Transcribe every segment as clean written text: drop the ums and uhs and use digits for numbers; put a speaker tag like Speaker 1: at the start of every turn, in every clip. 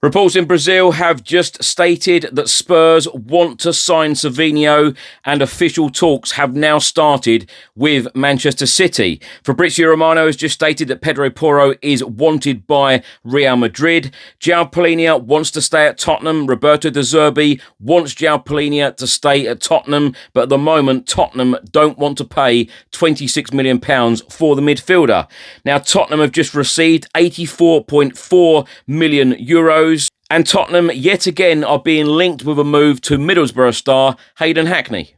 Speaker 1: Reports in Brazil have just stated that Spurs want to sign Savinho, and official talks have now started with Manchester City. Fabrizio Romano has just stated that Pedro Porro is wanted by Real Madrid. João Palhinha wants to stay at Tottenham. Roberto De Zerbi wants João Palhinha to stay at Tottenham, but at the moment Tottenham don't want to pay £26 million for the midfielder. Now Tottenham have just received €84.4 million. And Tottenham, yet again, are being linked with a move to Middlesbrough star Hayden Hackney.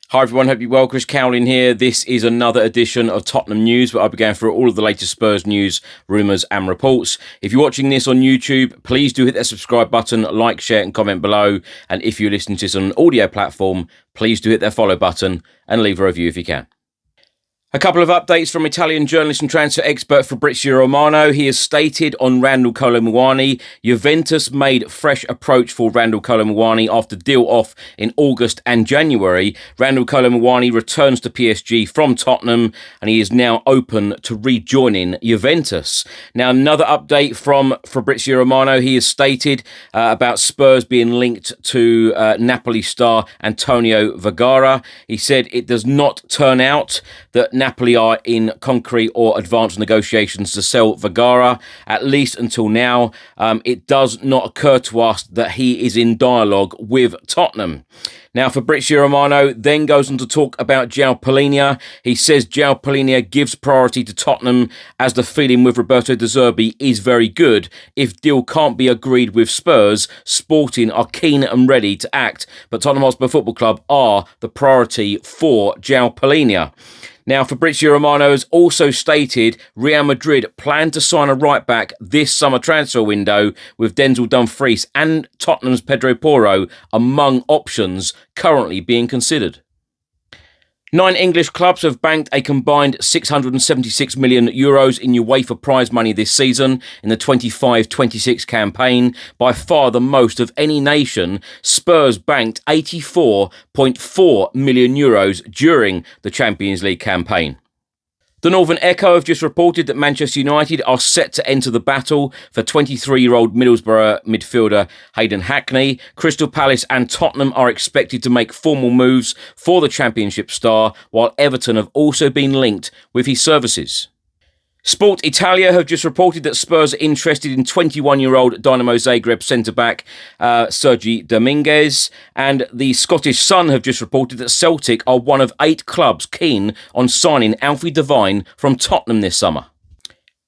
Speaker 1: Hi everyone, hope you're well. Chris Cowlin here. This is another edition of Tottenham News, where I'll be going through all of the latest Spurs news, rumours and reports. If you're watching this on YouTube, please do hit that subscribe button, like, share and comment below. And if you're listening to this on an audio platform, please do hit that follow button and leave a review if you can. A couple of updates from Italian journalist and transfer expert Fabrizio Romano. He has stated on Randal Kolo Muani, Juventus made fresh approach for Randal Kolo Muani after deal off in August and January. Randal Kolo Muani returns to PSG from Tottenham and he is now open to rejoining Juventus. Now, another update from Fabrizio Romano. He has stated about Spurs being linked to Napoli star Antonio Vergara. He said it does not turn out that Napoli are in concrete or advanced negotiations to sell Vergara, at least until now. It does not occur to us that he is in dialogue with Tottenham. Now, Fabrizio Romano then goes on to talk about João Palhinha. He says João Palhinha gives priority to Tottenham as the feeling with Roberto De Zerbi is very good. If deal can't be agreed with Spurs, Sporting are keen and ready to act, but Tottenham Hotspur Football Club are the priority for João Palhinha. Now, Fabrizio Romano has also stated Real Madrid plan to sign a right-back this summer transfer window, with Denzel Dumfries and Tottenham's Pedro Porro among options currently being considered. 9 English clubs have banked a combined €676 million in UEFA prize money this season in the 25-26 campaign, by far the most of any nation. Spurs banked €84.4 million during the Champions League campaign. The Northern Echo have just reported that Manchester United are set to enter the battle for 23-year-old Middlesbrough midfielder Hayden Hackney. Crystal Palace and Tottenham are expected to make formal moves for the Championship star, while Everton have also been linked with his services. Sport Italia have just reported that Spurs are interested in 21-year-old Dynamo Zagreb centre-back Sergi Domínguez, and the Scottish Sun have just reported that Celtic are one of 8 clubs keen on signing Alfie Devine from Tottenham this summer.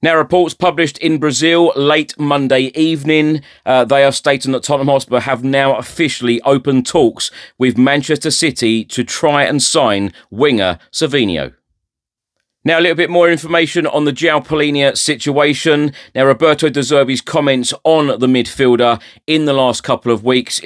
Speaker 1: Now, reports published in Brazil late Monday evening, they are stating that Tottenham Hotspur have now officially opened talks with Manchester City to try and sign winger Savinho. Now, a little bit more information on the João Palhinha situation. Now, Roberto De Zerbi's comments on the midfielder in the last couple of weeks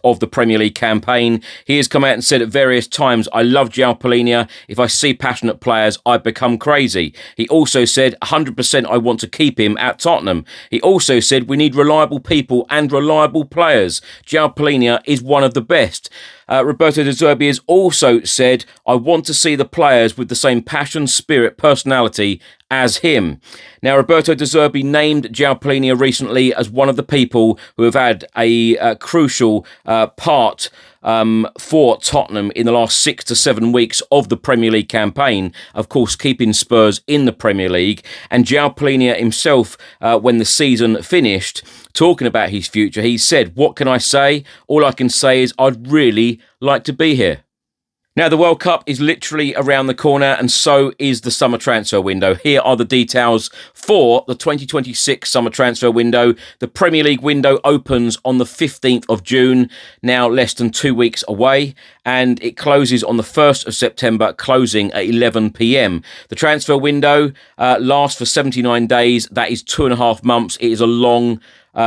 Speaker 1: of the Premier League campaign. He has come out and said at various times, I love João Palhinha. If I see passionate players, I become crazy. He also said 100% I want to keep him at Tottenham. He also said we need reliable people and reliable players. João Palhinha is one of the best. Roberto De Zerbi has also said, I want to see the players with the same passion, spirit, personality as him. Now, Roberto De Zerbi named João Palhinha recently as one of the people who have had a crucial part for Tottenham in the last 6 to 7 weeks of the Premier League campaign, of course keeping Spurs in the Premier League. And João Palhinha himself, when the season finished, talking about his future, he said, what can I say? All I can say is I'd really like to be here. Now, the World Cup is literally around the corner, and so is the summer transfer window. Here are the details for the 2026 summer transfer window. The Premier League window opens on the 15th of June, now less than 2 weeks away, and it closes on the 1st of September, closing at 11 p.m. The transfer window lasts for 79 days. That is 2.5 months. It is a long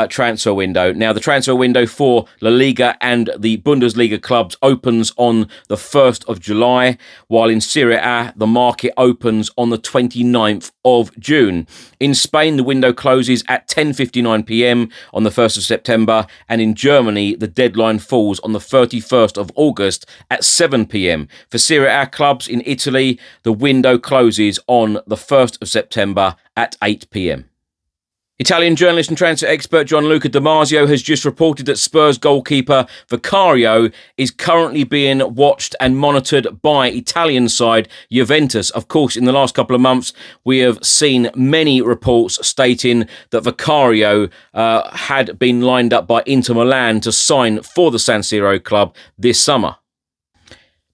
Speaker 1: transfer window. Now, the transfer window for La Liga and the Bundesliga clubs opens on the 1st of July, while in Serie A, the market opens on the 29th of June. In Spain, the window closes at 10:59 p.m. on the 1st of September, and in Germany, the deadline falls on the 31st of August at 7 p.m. For Serie A clubs in Italy, the window closes on the 1st of September at 8 p.m. Italian journalist and transfer expert Gianluca Damasio has just reported that Spurs goalkeeper Vicario is currently being watched and monitored by Italian side Juventus. Of course, in the last couple of months, we have seen many reports stating that Vicario had been lined up by Inter Milan to sign for the San Siro club this summer.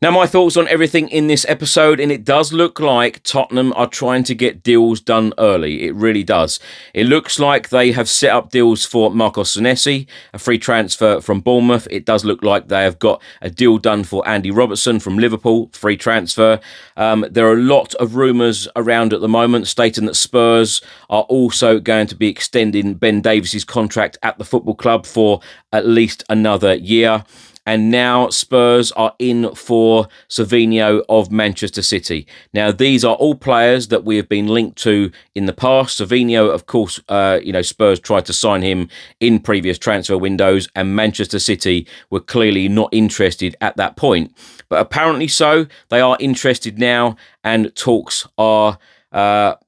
Speaker 1: Now, my thoughts on everything in this episode, and it does look like Tottenham are trying to get deals done early. It really does. It looks like they have set up deals for Marcos Senesi, a free transfer from Bournemouth. It does look like they have got a deal done for Andy Robertson from Liverpool, free transfer. There are a lot of rumours around at the moment stating that Spurs are also going to be extending Ben Davies' contract at the football club for at least another year. And now Spurs are in for Savinho of Manchester City. Now, these are all players that we have been linked to in the past. Savinho, of course, Spurs tried to sign him in previous transfer windows, and Manchester City were clearly not interested at that point. But apparently so, they are interested now, and talks are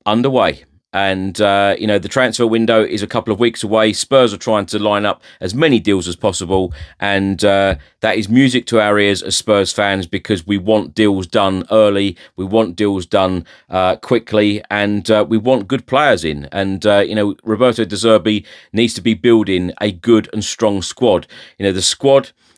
Speaker 1: underway. And, the transfer window is a couple of weeks away. Spurs are trying to line up as many deals as possible. And that is music to our ears as Spurs fans, because we want deals done early. We want deals done quickly. And we want good players in. And, Roberto De Zerbi needs to be building a good and strong squad.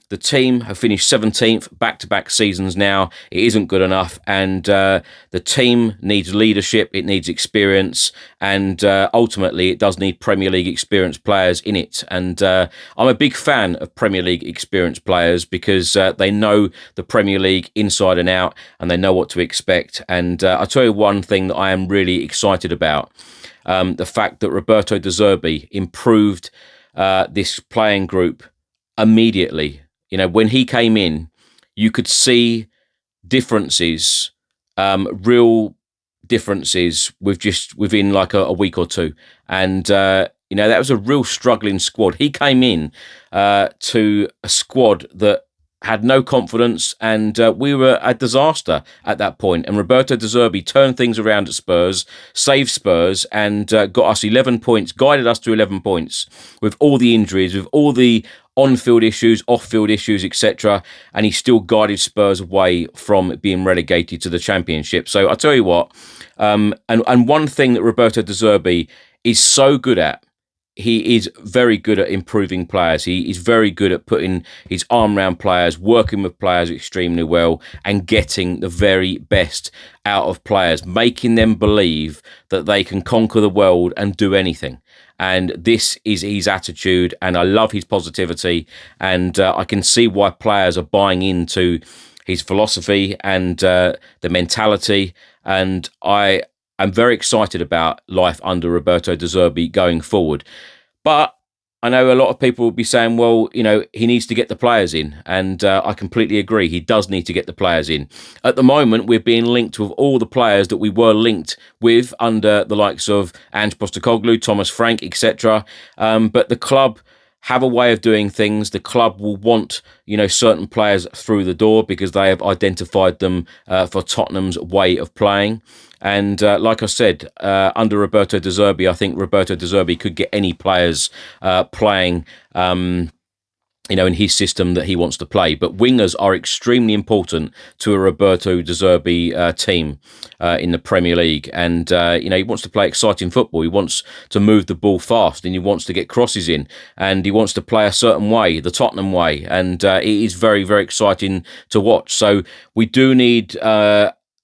Speaker 1: The team have finished 17th back-to-back seasons now. It isn't good enough, and the team needs leadership, it needs experience, and ultimately it does need Premier League experienced players in it. And I'm a big fan of Premier League experienced players, because they know the Premier League inside and out, and they know what to expect. And I'll tell you one thing that I am really excited about, the fact that Roberto De Zerbi improved this playing group immediately. When he came in, you could see differences, real differences within like a week or two. And, that was a real struggling squad. He came in to a squad that had no confidence, and we were a disaster at that point. And Roberto De Zerbi turned things around at Spurs, saved Spurs, and got us 11 points, guided us to 11 points with all the injuries, with all the on-field issues, off-field issues, etc. And he still guided Spurs away from being relegated to the Championship. So I tell you what, and one thing that Roberto De Zerbi is so good at, he is very good at improving players. He is very good at putting his arm around players, working with players extremely well, and getting the very best out of players, making them believe that they can conquer the world and do anything. And this is his attitude, and I love his positivity, and I can see why players are buying into his philosophy and the mentality, and I'm very excited about life under Roberto De Zerbi going forward. But I know a lot of people will be saying, well, he needs to get the players in. And I completely agree. He does need to get the players in. At the moment, we're being linked with all the players that we were linked with under the likes of Ange Postecoglou, Thomas Frank, etc. But the club have a way of doing things. The club will want, certain players through the door because they have identified them for Tottenham's way of playing. And like I said, under Roberto De Zerbi, I think Roberto De Zerbi could get any players playing in his system that he wants to play. But wingers are extremely important to a Roberto De Zerbi team in the Premier League. And, he wants to play exciting football. He wants to move the ball fast, and he wants to get crosses in, and he wants to play a certain way, the Tottenham way. And it is very, very exciting to watch. So we do need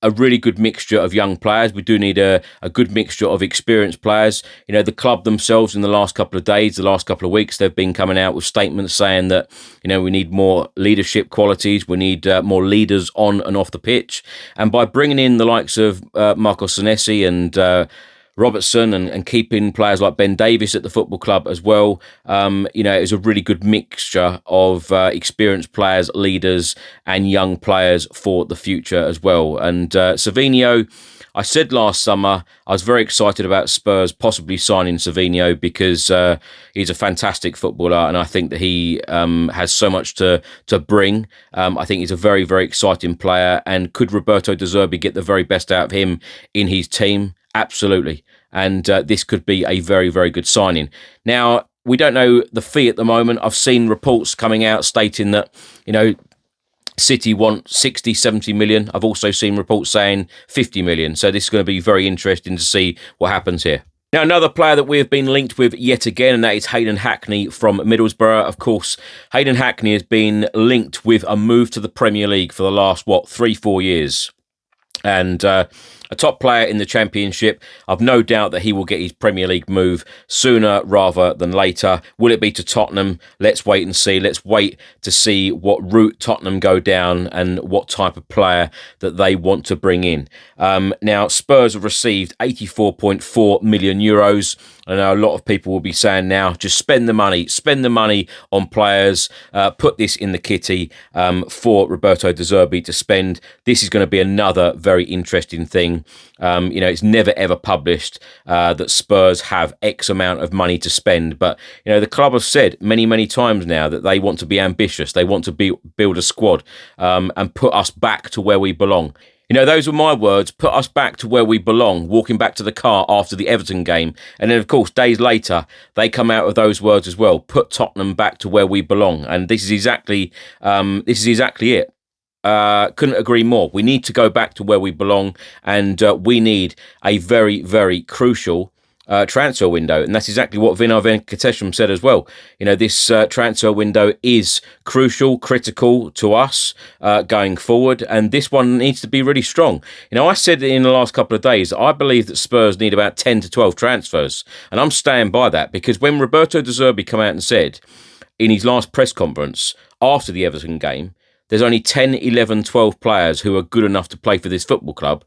Speaker 1: a really good mixture of young players. We do need a good mixture of experienced players. The club themselves in the last couple of days, the last couple of weeks, they've been coming out with statements saying that, we need more leadership qualities. We need more leaders on and off the pitch. And by bringing in the likes of Marco Senesi and Robertson and keeping players like Ben Davies at the football club as well. It's a really good mixture of experienced players, leaders, and young players for the future as well. And Savinho, I said last summer, I was very excited about Spurs possibly signing Savinho because he's a fantastic footballer, and I think that he has so much to bring. I think he's a very, very exciting player, and could Roberto De Zerbi get the very best out of him in his team? Absolutely. And this could be a very, very good signing. Now, we don't know the fee at the moment. I've seen reports coming out stating that, City want 60, 70 million. I've also seen reports saying 50 million. So this is going to be very interesting to see what happens here. Now, another player that we have been linked with yet again, and that is Hayden Hackney from Middlesbrough. Of course, Hayden Hackney has been linked with a move to the Premier League for the last, 3-4 years. And a top player in the Championship. I've no doubt that he will get his Premier League move sooner rather than later. Will it be to Tottenham? Let's wait and see. Let's wait to see what route Tottenham go down and what type of player that they want to bring in. Now, Spurs have received 84.4 million euros. I know a lot of people will be saying now, just spend the money on players, put this in the kitty for Roberto De Zerbi to spend. This is going to be another very interesting thing. It's never ever published that Spurs have X amount of money to spend, but the club have said many, many times now that they want to be ambitious. They want to build a squad and put us back to where we belong. Those were my words, put us back to where we belong, walking back to the car after the Everton game. And then, of course, days later, they come out with those words as well, put Tottenham back to where we belong. And this is exactly it. Couldn't agree more. We need to go back to where we belong, and we need a very, very crucial transfer window. And that's exactly what Vinar Venkatesham said as well. This transfer window is crucial, critical to us going forward, and this one needs to be really strong. I said in the last couple of days, I believe that Spurs need about 10 to 12 transfers, and I'm staying by that, because when Roberto De Zerbi came out and said in his last press conference after the Everton game, there's only 10, 11, 12 players who are good enough to play for this football club.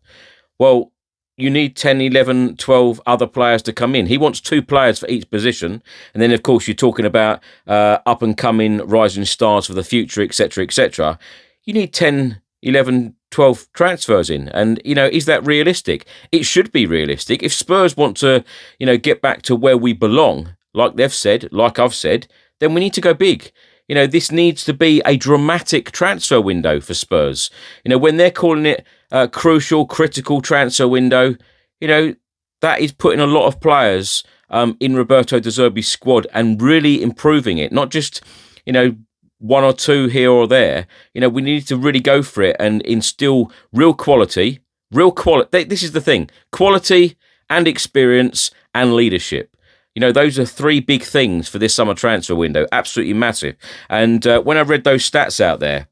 Speaker 1: Well, you need 10, 11, 12 other players to come in. He wants 2 players for each position. And then, of course, you're talking about up-and-coming rising stars for the future, etc., etc. You need 10, 11, 12 transfers in. And, is that realistic? It should be realistic. If Spurs want to, get back to where we belong, like they've said, like I've said, then we need to go big. This needs to be a dramatic transfer window for Spurs. When they're calling it a crucial, critical transfer window, that is putting a lot of players in Roberto De Zerbi's squad and really improving it. Not just, 1 or 2 here or there. We need to really go for it and instill real quality. This is the thing. Quality and experience and leadership. Those are 3 big things for this summer transfer window. Absolutely massive. And when I read those stats out there,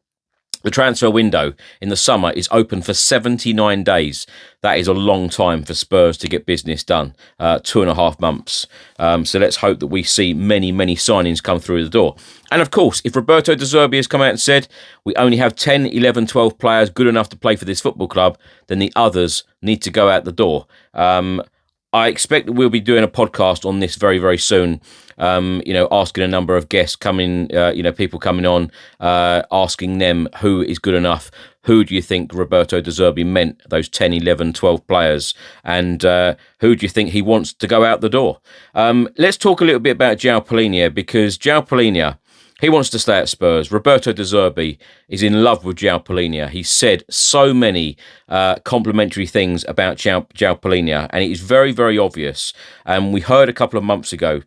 Speaker 1: the transfer window in the summer is open for 79 days. That is a long time for Spurs to get business done. 2.5 months. So let's hope that we see many, many signings come through the door. And of course, if Roberto De Zerbi has come out and said, we only have 10, 11, 12 players good enough to play for this football club, then the others need to go out the door. I expect that we'll be doing a podcast on this very, very soon. Asking a number of guests coming, people coming on, asking them who is good enough. Who do you think Roberto De Zerbi meant, those 10, 11, 12 players? And who do you think he wants to go out the door? Let's talk a little bit about João Palhinha, because João Palhinha, he wants to stay at Spurs. Roberto De Zerbi is in love with João Palhinha. He said so many complimentary things about João Palhinha, and it is very, very obvious. We heard a couple of months ago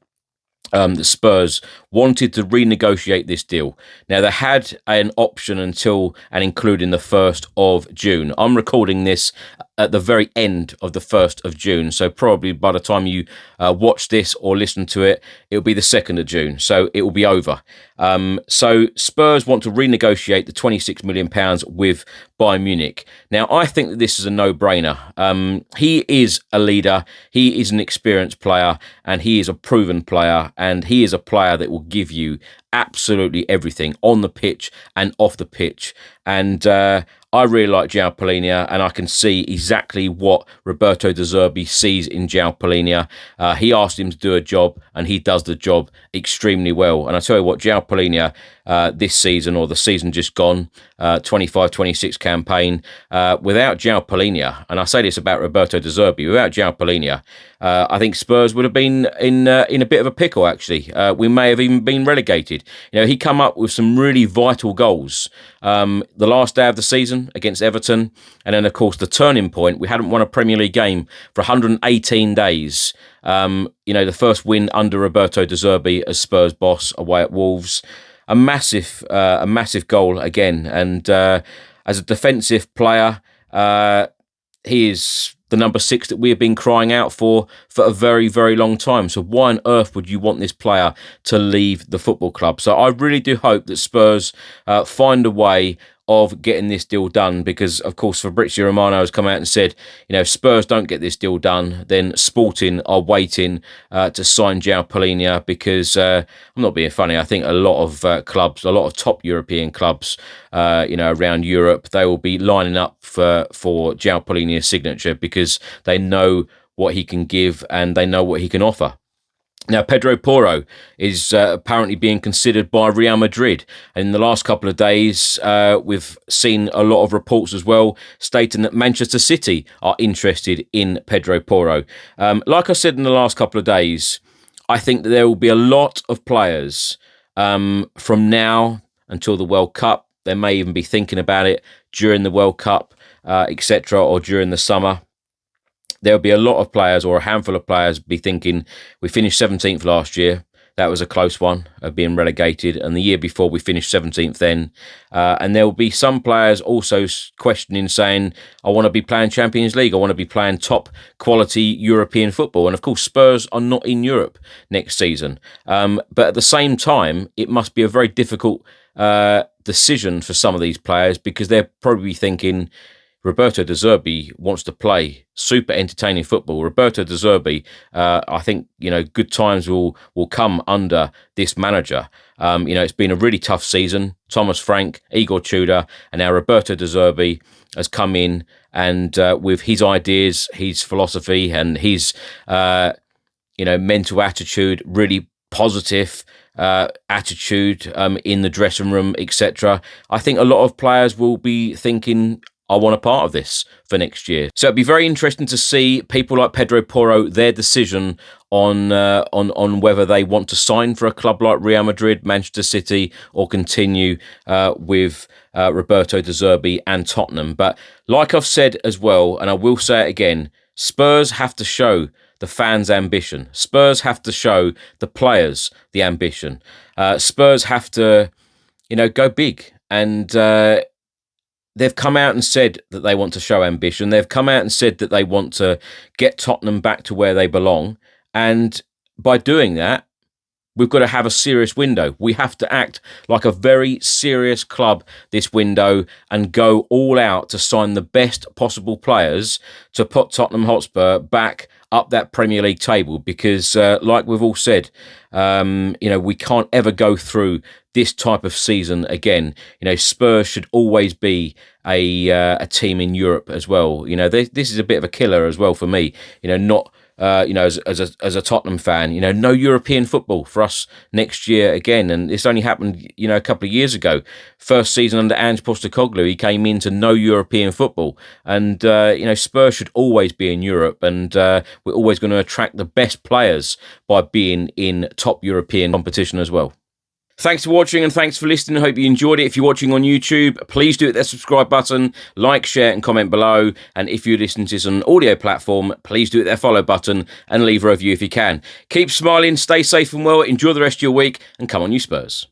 Speaker 1: the Spurs wanted to renegotiate this deal. Now, they had an option until and including the 1st of June. I'm recording this at the very end of the 1st of June. So probably by the time you watch this or listen to it, it'll be the 2nd of June. So it will be over. So Spurs want to renegotiate the £26 million with Bayern Munich. Now, I think that this is a no-brainer. He is a leader. He is an experienced player, and he is a proven player, and he is a player that will give you absolutely everything on the pitch and off the pitch. And I really like João Palhinha, and I can see exactly what Roberto De Zerbi sees in João Palhinha. He asked him to do a job, and he does the job extremely well. And I tell you what, João Palhinha this season, or the season just gone, 25-26 campaign, without João Palhinha, and I say this about Roberto De Zerbi, without João Palhinha, I think Spurs would have been in a bit of a pickle, actually. We may have even been relegated. He come up with some really vital goals. The last day of the season against Everton, and then, of course, the turning point. We hadn't won a Premier League game for 118 days. The first win under Roberto De Zerbi as Spurs boss away at Wolves. A massive goal again. And as a defensive player, he is the number 6 that we have been crying out for a very, very long time. So why on earth would you want this player to leave the football club? So I really do hope that Spurs find a way of getting this deal done, because, of course, Fabrizio Romano has come out and said, if Spurs don't get this deal done, then Sporting are waiting to sign João Palhinha, because I'm not being funny. I think a lot of clubs, a lot of top European clubs, around Europe, they will be lining up for João Palhinha's signature, because they know what he can give and they know what he can offer. Now, Pedro Porro is apparently being considered by Real Madrid. And in the last couple of days, we've seen a lot of reports as well stating that Manchester City are interested in Pedro Porro. Like I said in the last couple of days, I think that there will be a lot of players from now until the World Cup. They may even be thinking about it during the World Cup, etc., or during the summer. There'll be a lot of players, or a handful of players, be thinking, we finished 17th last year. That was a close one of being relegated. And the year before, we finished 17th then. And there will be some players also questioning, saying, I want to be playing Champions League. I want to be playing top quality European football. And of course, Spurs are not in Europe next season. But at the same time, it must be a very difficult decision for some of these players, because they're probably thinking, Roberto De Zerbi wants to play super entertaining football. Roberto De Zerbi, I think, good times will come under this manager. It's been a really tough season. Thomas Frank, Igor Tudor, and now Roberto De Zerbi has come in, and with his ideas, his philosophy, and his, mental attitude, really positive attitude in the dressing room, etc. I think a lot of players will be thinking, I want a part of this for next year. So it'd be very interesting to see people like Pedro Porro, their decision on whether they want to sign for a club like Real Madrid, Manchester City, or continue with Roberto De Zerbi and Tottenham. But like I've said as well, and I will say it again, Spurs have to show the fans' ambition. Spurs have to show the players the ambition. Spurs have to, go big. And they've come out and said that they want to show ambition. They've come out and said that they want to get Tottenham back to where they belong. And by doing that, we've got to have a serious window. We have to act like a very serious club this window and go all out to sign the best possible players to put Tottenham Hotspur back up that Premier League table, because like we've all said, we can't ever go through this type of season again. Spurs should always be a team in Europe as well. This is a bit of a killer as well for me. Not as a Tottenham fan, no European football for us next year again. And this only happened, a couple of years ago. First season under Ange Postecoglou, he came into no European football. And, Spurs should always be in Europe. And we're always going to attract the best players by being in top European competition as well. Thanks for watching and thanks for listening. I hope you enjoyed it. If you're watching on YouTube, please do hit that subscribe button, like, share and comment below. And if you're listening to this on an audio platform, please do hit that follow button and leave a review if you can. Keep smiling, stay safe and well, enjoy the rest of your week and come on you Spurs.